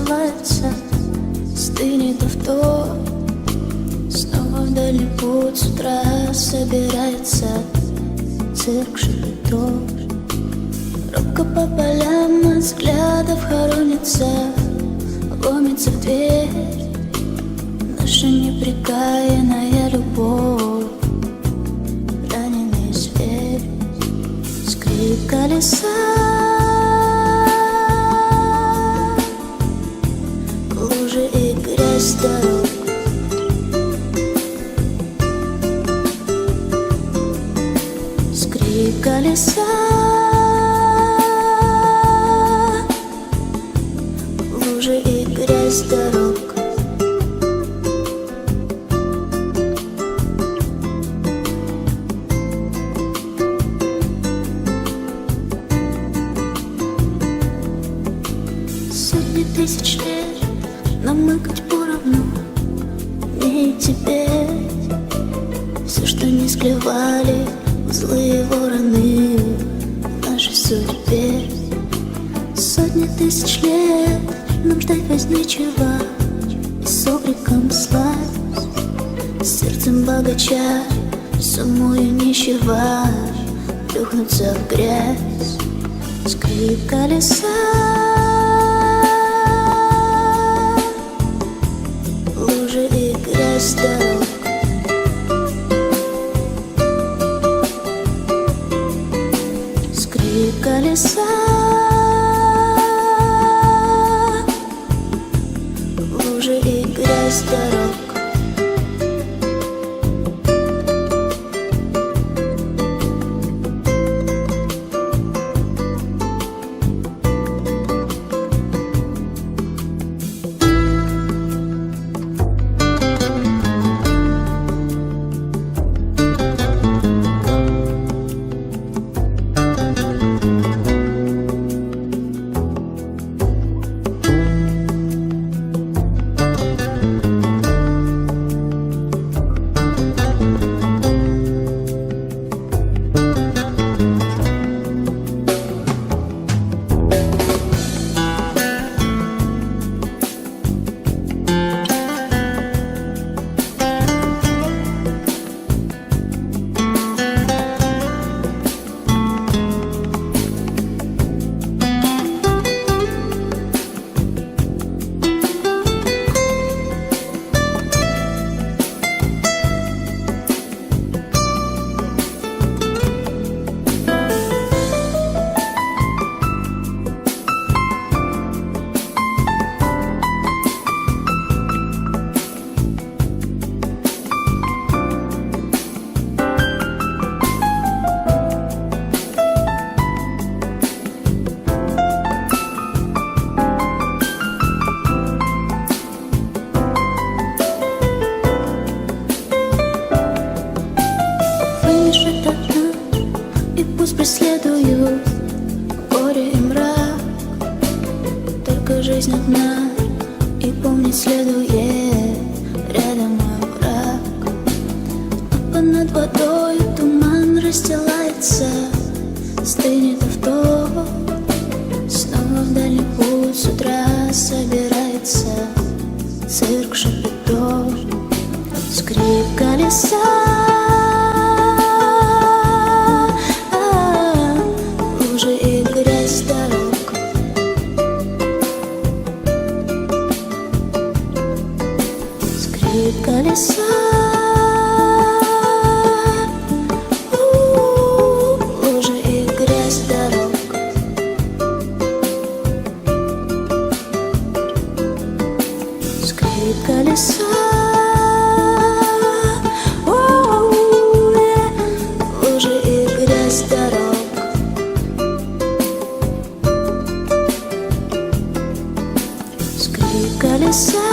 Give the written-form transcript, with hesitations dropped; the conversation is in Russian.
расстилается, стынет авто. Снова в дальний путь с утра собирается цирк шапито. Робко по полям от взглядов хоронится, ломится в дверь наша непрекаянная любовь. Раненый зверь, скрип колеса, лужи и грязь дорог. Скрип колеса, лужи и грязь дорог. Сотни тысяч лет, но мы хоть поровну, мне и тебе. Все, что не склевали злые вороны в нашей судьбе. Сотни тысяч лет нам ждать вознечего, и с окриком славь, сердцем богача, суммою нищего, плюхнуться в грязь. Скрип колеса, лужи и грязь дорог. Скрип колеса, лужи и грязь дорог. Преследую горе и мрак, только жизнь одна, и помнить следует рядом мой враг. А над водой туман расстилается, стынет авто. Снова в дальний путь с утра собирается цирк шапито. Скрип колеса, колеса, лужи и грязь дорог. Скрип колеса, лужи и грязь дорог. Скрип колеса,